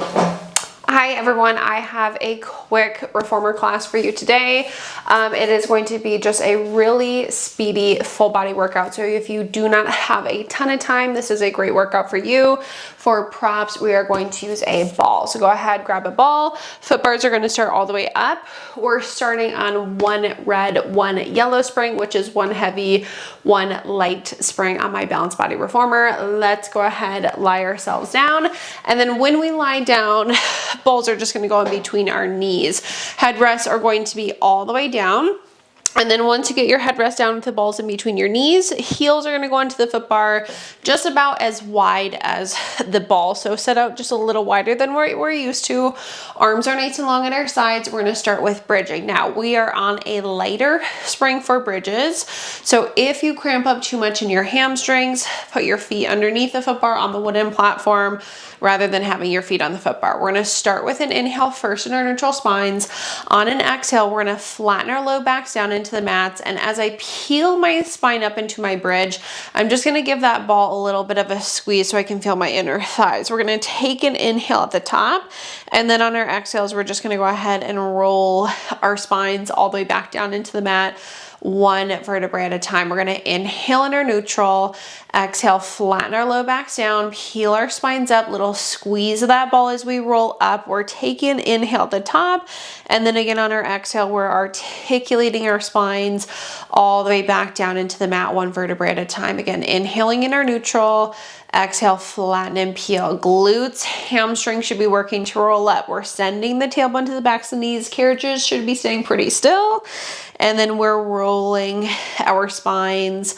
Hi everyone, I have a quick reformer class for you today. It is going to be just a really speedy full body workout. So if you do not have a ton of time, this is a great workout for you. For props, we are going to use a ball. So go ahead, grab a ball. Foot bars are going to start all the way up. We're starting on one red, one yellow spring, which is one heavy, one light spring on my balanced body reformer. Let's go ahead, lie ourselves down. And then when we lie down, balls are just going to go in between our knees. Headrests are going to be all the way down. And then once you get your headrest down with the balls in between your knees, heels are going to go into the foot bar just about as wide as the ball. So set out just a little wider than we're used to. Arms are nice and long at our sides. We're going to start with bridging. Now we are on a lighter spring for bridges. So if you cramp up too much in your hamstrings, put your feet underneath the foot bar on the wooden platform rather than having your feet on the foot bar. We're going to start with an inhale first in our neutral spines. On an exhale, we're going to flatten our low backs down into the mats. And as I peel my spine up into my bridge, I'm just going to give that ball a little bit of a squeeze so I can feel my inner thighs. We're going to take an inhale at the top. And then on our exhales, we're just going to go ahead and roll our spines all the way back down into the mat, one vertebrae at a time. We're going to inhale in our neutral, exhale, flatten our low backs down, peel our spines up, little squeeze of that ball as we roll up. We're taking an inhale at the top, and then again on our exhale, we're articulating our spines all the way back down into the mat, one vertebrae at a time. Again, inhaling in our neutral, exhale, flatten and peel. Glutes, hamstrings should be working to roll up. We're sending the tailbone to the backs of the knees. Carriages should be staying pretty still. And then we're rolling our spines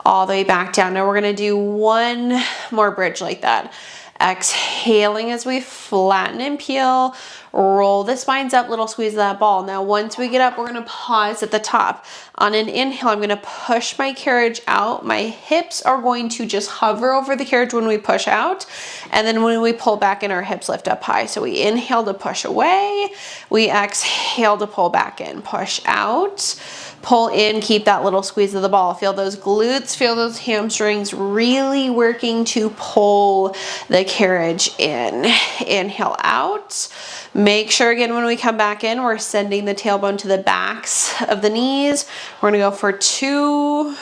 all the way back down. Now we're gonna do one more bridge like that. Exhaling as we flatten and peel, roll the spines up, little squeeze of that ball. Now once we get up, we're gonna pause at the top. On an inhale, I'm gonna push my carriage out. My hips are going to just hover over the carriage when we push out. And then when we pull back in, our hips lift up high. So we inhale to push away. We exhale to pull back in, push out. Pull in, keep that little squeeze of the ball. Feel those glutes, feel those hamstrings really working to pull the carriage in. Inhale out. Make sure again when we come back in, we're sending the tailbone to the backs of the knees. We're gonna go for 2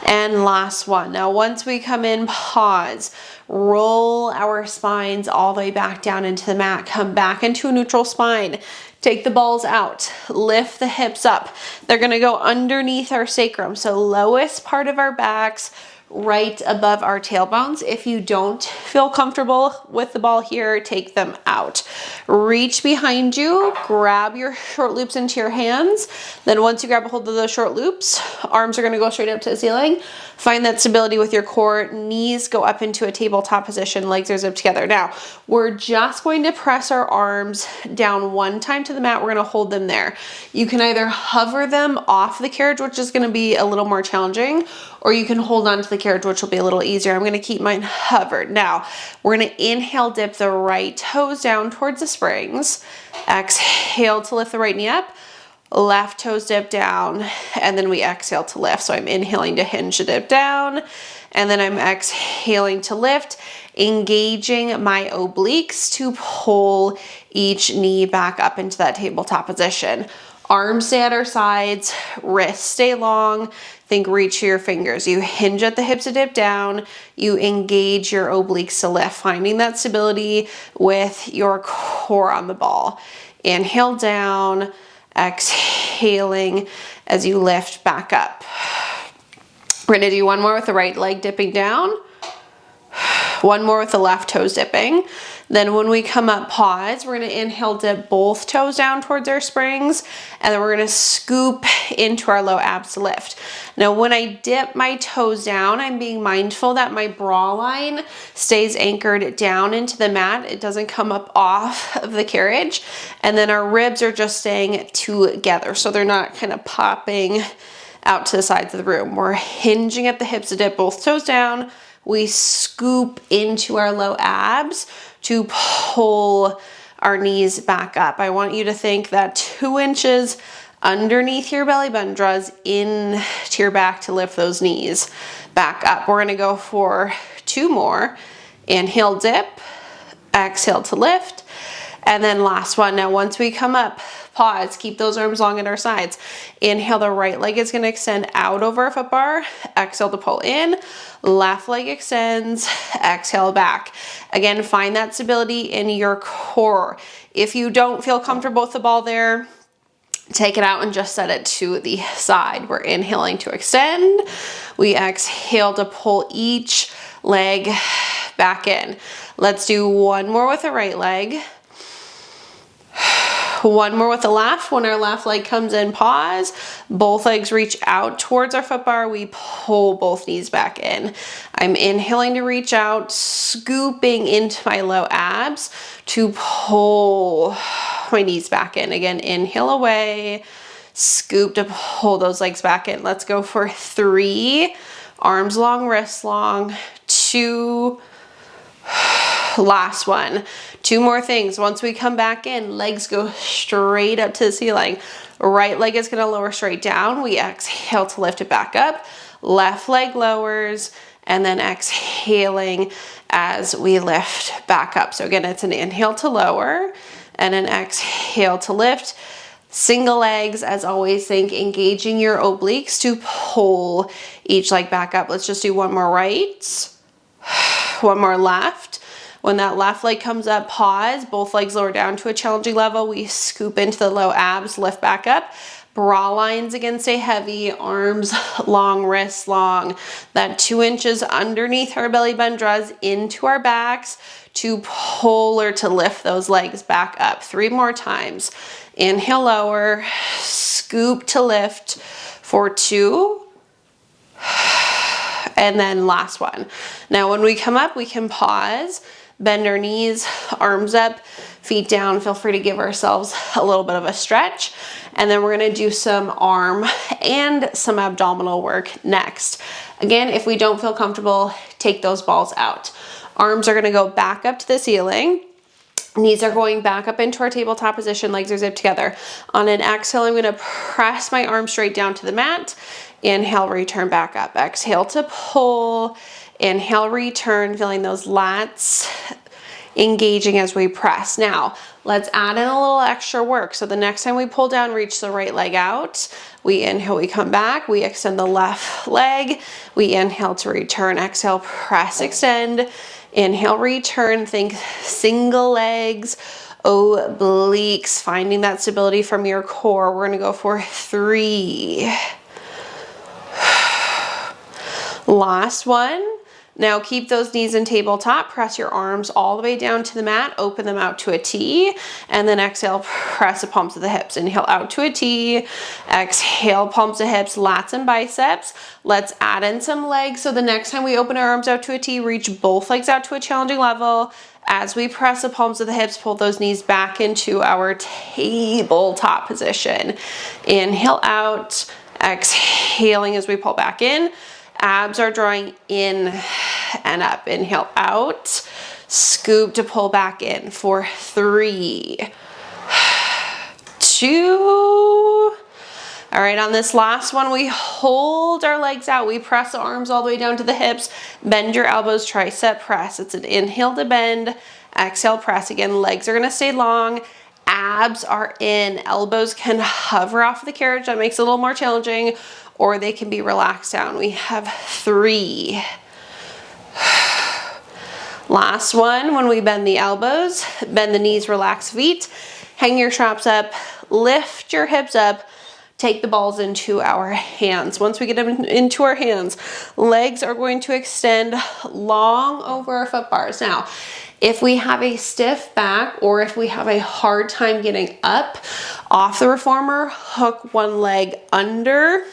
and last one. Now once we come in, pause. Roll our spines all the way back down into the mat. Come back into a neutral spine. Take the balls out, lift the hips up. They're gonna go underneath our sacrum. So lowest part of our backs, right above our tailbones. If you don't feel comfortable with the ball here, take them out. Reach behind you, grab your short loops into your hands. Then once you grab a hold of those short loops, arms are gonna go straight up to the ceiling. Find that stability with your core. Knees go up into a tabletop position, legs are zipped together. Now, we're just going to press our arms down one time to the mat. We're gonna hold them there. You can either hover them off the carriage, which is gonna be a little more challenging, or you can hold on to the carriage, which will be a little easier. I'm gonna keep mine hovered. Now, we're gonna inhale, dip the right toes down towards the springs. Exhale to lift the right knee up. Left toes dip down, and then we exhale to lift. So I'm inhaling to hinge the dip down, and then I'm exhaling to lift, engaging my obliques to pull each knee back up into that tabletop position. Arms stay at our sides, wrists stay long. Think reach your fingers. You hinge at the hips to dip down. You engage your obliques to lift, finding that stability with your core on the ball. Inhale down, exhaling as you lift back up. We're gonna do one more with the right leg dipping down. One more with the left toes dipping. Then when we come up, pause. We're gonna inhale, dip both toes down towards our springs, and then we're gonna scoop into our low abs to lift. Now when I dip my toes down, I'm being mindful that my bra line stays anchored down into the mat. It doesn't come up off of the carriage. And then our ribs are just staying together, so they're not kind of popping out to the sides of the room. We're hinging at the hips to dip both toes down. We scoop into our low abs to pull our knees back up. I want you to think that 2 inches underneath your belly button draws in to your back to lift those knees back up. We're gonna go for 2 more. Inhale, dip. exhale to lift. And then last one. Now, once we come up, pause, keep those arms long at our sides. Inhale, the right leg is gonna extend out over our foot bar. Exhale to pull in, left leg extends, exhale back. Again, find that stability in your core. If you don't feel comfortable with the ball there, take it out and just set it to the side. We're inhaling to extend. We exhale to pull each leg back in. Let's do one more with the right leg. One more with the left. When our left leg comes in, pause. Both legs reach out towards our foot bar. We pull both knees back in. I'm inhaling to reach out, scooping into my low abs to pull my knees back in. Again, inhale away, scoop to pull those legs back in. Let's go for 3. Arms long, wrists long. 2. Last one. 2 more things. Once we come back in, legs go straight up to the ceiling. Right leg is gonna lower straight down. We exhale to lift it back up. Left leg lowers, and then exhaling as we lift back up. So again, it's an inhale to lower and an exhale to lift. Single legs, as always, think engaging your obliques to pull each leg back up. Let's just do one more right, one more left. When that left leg comes up, pause, both legs lower down to a challenging level. We scoop into the low abs, lift back up. Bra lines again, stay heavy, arms long, wrists long. That 2 inches underneath our belly button draws into our backs to pull or to lift those legs back up. 3 more times. Inhale, lower, scoop to lift for 2. And then last one. Now, when we come up, we can pause. Bend our knees, arms up, feet down. Feel free to give ourselves a little bit of a stretch. And then we're gonna do some arm and some abdominal work next. Again, if we don't feel comfortable, take those balls out. Arms are gonna go back up to the ceiling. Knees are going back up into our tabletop position, legs are zipped together. On an exhale, I'm gonna press my arms straight down to the mat. Inhale, return back up. Exhale to pull. Inhale, return, feeling those lats engaging as we press. Now, let's add in a little extra work. So the next time we pull down, reach the right leg out. We inhale, we come back, we extend the left leg. We inhale to return, exhale, press, extend. Inhale, return, think single legs, obliques, finding that stability from your core. We're gonna go for 3. Last one. Now keep those knees in tabletop, press your arms all the way down to the mat, open them out to a T, and then exhale, press the palms of the hips. Inhale out to a T, exhale, palms to hips, lats and biceps. Let's add in some legs. So the next time we open our arms out to a T, reach both legs out to a challenging level. As we press the palms of the hips, pull those knees back into our tabletop position. Inhale out, exhaling as we pull back in. Abs are drawing in and up. Inhale out, scoop to pull back in for 3, 2. All right, on this last one, we hold our legs out. We press the arms all the way down to the hips. Bend your elbows, tricep press. It's an inhale to bend, exhale, press. Again, legs are gonna stay long. Abs are in. Elbows can hover off the carriage. That makes it a little more challenging, or they can be relaxed down. We have 3. Last one, when we bend the elbows, bend the knees, relax feet, hang your straps up, lift your hips up, take the balls into our hands. Once we get them into our hands, legs are going to extend long over our foot bars. Now, if we have a stiff back or if we have a hard time getting up off the reformer, hook one leg under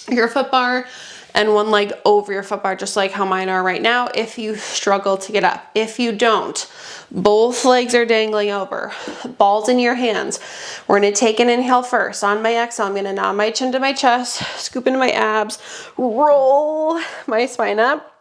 your foot bar and one leg over your foot bar, just like how mine are right now, if you struggle to get up. If you don't, both legs are dangling over, balls in your hands. We're gonna take an inhale first. On my exhale, I'm gonna nod my chin to my chest, scoop into my abs, roll my spine up.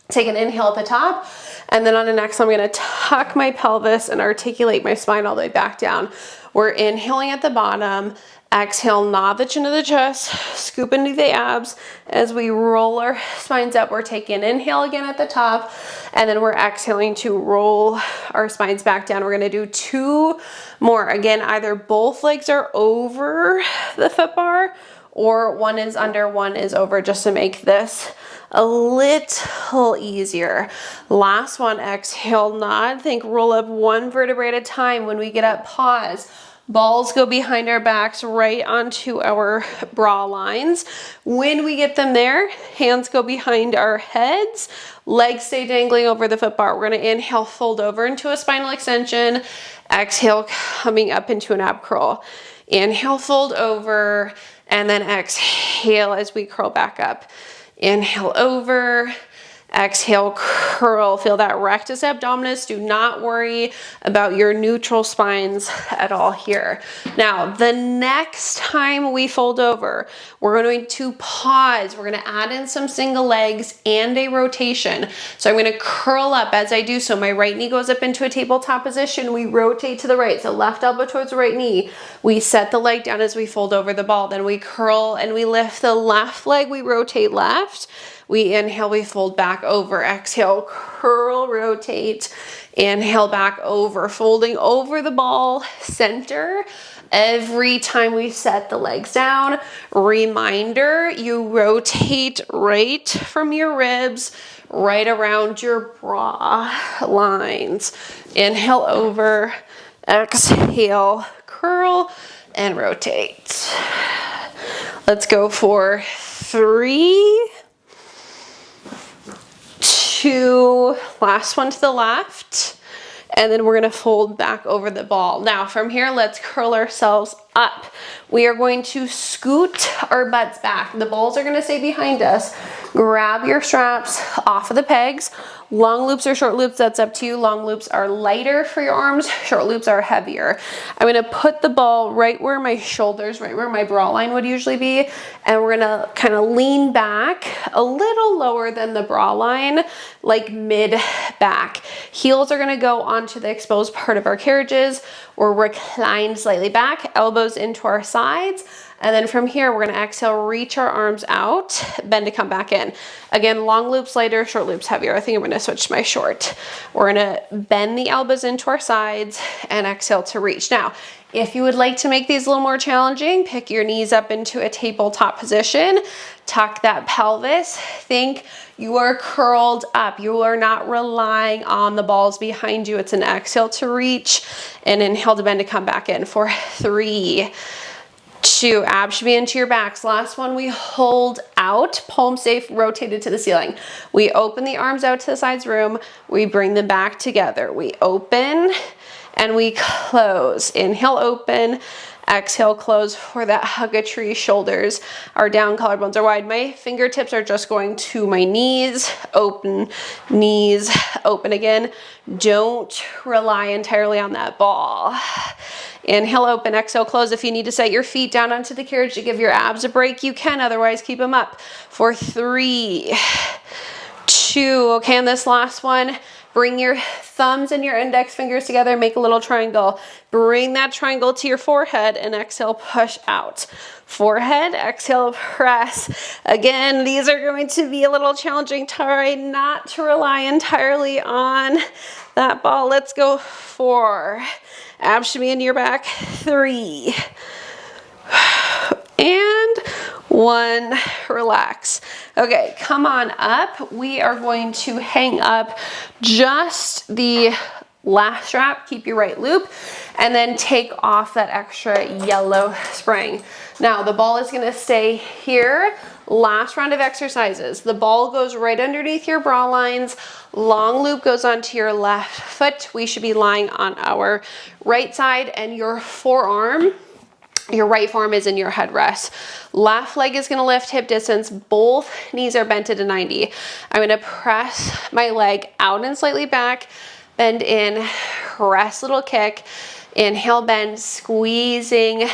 Take an inhale at the top, and then on an exhale, I'm gonna tuck my pelvis and articulate my spine all the way back down. We're inhaling at the bottom, Exhale, nod the chin to the chest, scoop into the abs. As we roll our spines up, we're taking an inhale again at the top, and then we're exhaling to roll our spines back down. We're gonna do 2 more. Again, either both legs are over the foot bar, or one is under, one is over, just to make this a little easier. Last one, exhale, nod. Think roll up 1 vertebrae at a time. When we get up, pause. Balls go behind our backs right onto our bra lines. When we get them there, hands go behind our heads, legs stay dangling over the foot bar. We're gonna inhale, fold over into a spinal extension. Exhale, coming up into an ab curl. Inhale, fold over, and then exhale as we curl back up. Inhale over, exhale, curl. Feel that rectus abdominis. Do not worry about your neutral spines at all here. Now, the next time we fold over, we're going to pause. We're going to add in some single legs and a rotation. So I'm going to curl up as I do so. My right knee goes up into a tabletop position. We rotate to the right. So left elbow towards the right knee. We set the leg down as we fold over the ball. Then we curl and we lift the left leg. We rotate left. We inhale, we fold back over. Exhale, curl, rotate. Inhale, back over, folding over the ball, center. Every time we set the legs down, reminder, you rotate right from your ribs, right around your bra lines. Inhale over, exhale, curl, and rotate. Let's go for 3, 2, last one to the left, and then we're gonna fold back over the ball. Now from here, let's curl ourselves up. We are going to scoot our butts back. The balls are gonna stay behind us. Grab your straps off of the pegs. Long loops or short loops, that's up to you. Long loops are lighter for your arms, short loops are heavier. I'm gonna put the ball right where my shoulders, right where my bra line would usually be, and we're gonna kind of lean back a little lower than the bra line, like mid back. Heels are gonna go onto the exposed part of our carriages. We're reclined slightly back, elbows into our sides. And then from here, we're gonna exhale, reach our arms out, bend to come back in. Again, long loops lighter, short loops heavier. I think I'm gonna switch to my short. We're gonna bend the elbows into our sides and exhale to reach. Now, if you would like to make these a little more challenging, pick your knees up into a tabletop position, tuck that pelvis. Think you are curled up. You are not relying on the balls behind you. It's an exhale to reach and inhale to bend to come back in for 3, 2, abs should be into your backs. Last one, we hold out, palm safe, rotated to the ceiling. We open the arms out to the sides room. We bring them back together. We open and we close. Inhale, open. Exhale, close for that hug a tree. Shoulders are down, collarbones are wide. My fingertips are just going to my knees. Open, knees, open again. Don't rely entirely on that ball. Inhale, open, exhale, close. If you need to set your feet down onto the carriage to give your abs a break, you can. Otherwise, keep them up for 3, 2. Okay, and this last one, bring your thumbs and your index fingers together, make a little triangle. Bring that triangle to your forehead and exhale, push out. Forehead, exhale, press. Again, these are going to be a little challenging. Try not to rely entirely on that ball. Let's go 4. Abs should be into your back. 3. And 1, relax. Okay, come on up. We are going to hang up just the last strap, keep your right loop, and then take off that extra yellow spring. Now the ball is gonna stay here. Last round of exercises. The ball goes right underneath your bra lines. Long loop goes onto your left foot. We should be lying on our right side, and your forearm, your right forearm is in your headrest. Left leg is gonna lift hip distance. Both knees are bent at a 90. I'm gonna press my leg out and slightly back, bend in, press, little kick. Inhale, bend, squeezing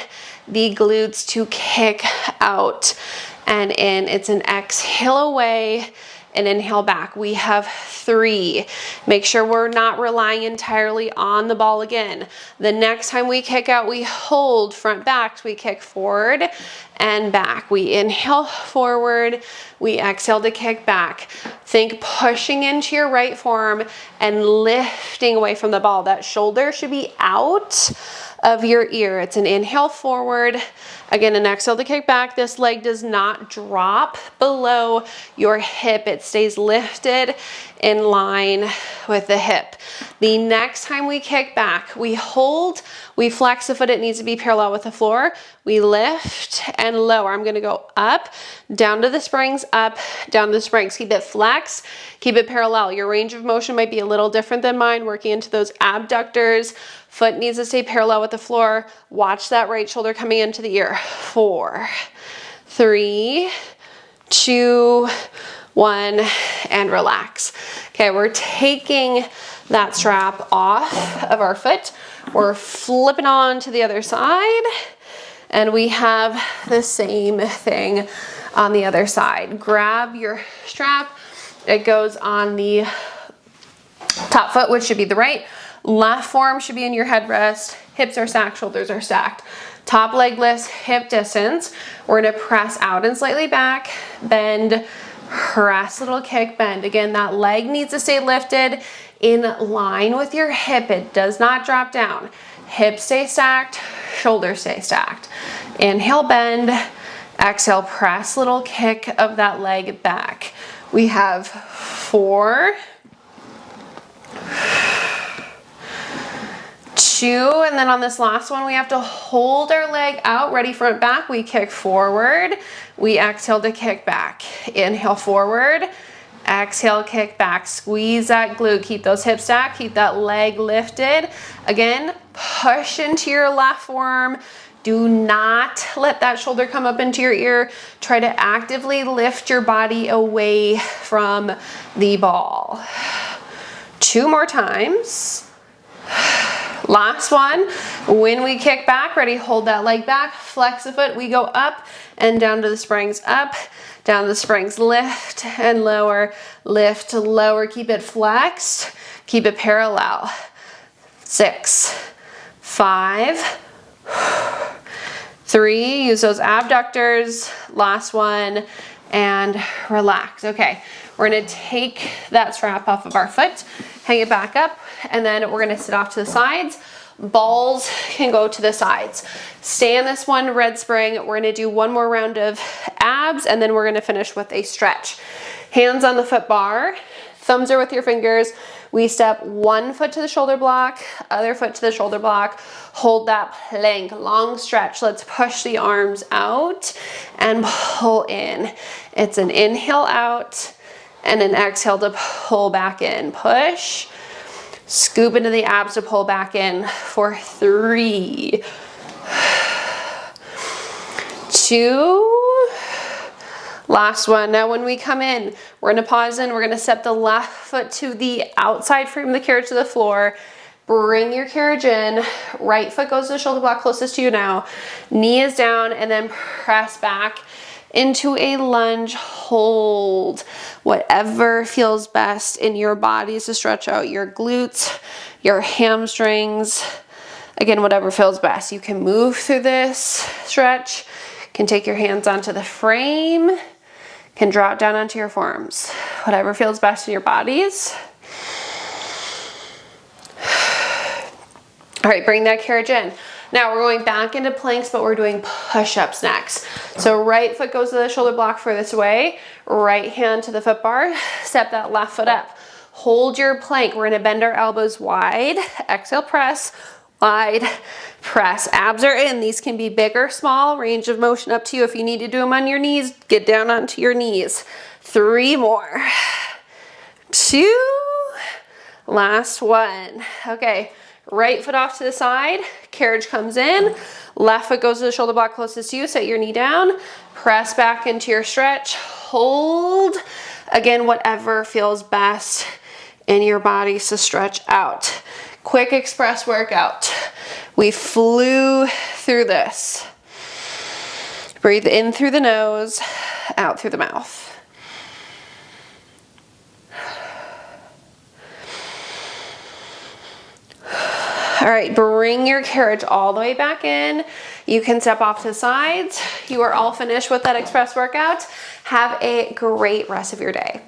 the glutes to kick out and in. It's an exhale away and inhale back. We have 3. Make sure we're not relying entirely on the ball again. The next time we kick out, we hold front back. We kick forward and back. We inhale forward. We exhale to kick back. Think pushing into your right forearm and lifting away from the ball. That shoulder should be out of your ear. It's an inhale forward. Again, an exhale to kick back. This leg does not drop below your hip. It stays lifted in line with the hip. The next time we kick back, we hold, we flex the foot. It needs to be parallel with the floor. We lift and lower. I'm going to go up, down to the springs, up, down to the springs. Keep it flex, keep it parallel. Your range of motion might be a little different than mine, working into those abductors. Foot needs to stay parallel with the floor. Watch that right shoulder coming into the ear. 4, 3, 2, 1, and relax. Okay, we're taking that strap off of our foot. We're flipping on to the other side, and we have the same thing on the other side. Grab your strap. It goes on the top foot, which should be the right. Left forearm should be in your headrest. Hips are stacked, shoulders are stacked. Top leg lifts, hip distance. We're gonna press out and slightly back, bend, press, little kick, bend. Again, that leg needs to stay lifted in line with your hip. It does not drop down. Hips stay stacked, shoulders stay stacked. Inhale, bend. Exhale, press, little kick of that leg back. We have 4, 2, and then on this last one, we have to hold our leg out, ready front back. We kick forward. We exhale to kick back. Inhale forward. Exhale, kick back. Squeeze that glute. Keep those hips stacked. Keep that leg lifted. Again, push into your left forearm. Do not let that shoulder come up into your ear. Try to actively lift your body away from the ball. 2 more times. Last one. When we kick back, ready, hold that leg back, flex the foot. We go up and down to the springs, up, down to the springs, lift and lower, lift, lower. Keep it flexed, keep it parallel. 6, 5, 3, use those abductors. Last one, and relax. Okay, we're gonna take that strap off of our foot, hang it back up, and then we're gonna sit off to the sides. Balls can go to the sides. Stay on this one red spring. We're gonna do one more round of abs, and then we're gonna finish with a stretch. Hands on the foot bar, thumbs are with your fingers. We step one foot to the shoulder block, other foot to the shoulder block. Hold that plank, long stretch. Let's push the arms out and pull in. It's an inhale out and an exhale to pull back in. Push, scoop into the abs to pull back in for 3, 2, last one. Now when we come in, we're gonna pause in, we're gonna step the left foot to the outside frame of the carriage to the floor. Bring your carriage in, right foot goes to the shoulder block closest to you now. Knee is down, and then press back into a lunge, hold. Whatever feels best in your body is to stretch out your glutes, your hamstrings. Again, whatever feels best. You can move through this stretch, can take your hands onto the frame, can drop down onto your forearms. Whatever feels best in your bodies. All right, bring that carriage in. Now we're going back into planks, but we're doing push-ups next. So right foot goes to the shoulder block furthest away, right hand to the foot bar, step that left foot up. Hold your plank. We're gonna bend our elbows wide, exhale, press, wide, press. Abs are in. These can be big or small, range of motion up to you. If you need to do them on your knees, get down onto your knees. 3 more. 2, last one. Okay. Right foot off to the side, carriage comes in, left foot goes to the shoulder block closest to you, set your knee down, press back into your stretch, hold. Again, whatever feels best in your body to stretch out. Quick express workout. We flew through this. Breathe in through the nose, out through the mouth. All right, bring your carriage all the way back in. You can step off to the sides. You are all finished with that express workout. Have a great rest of your day.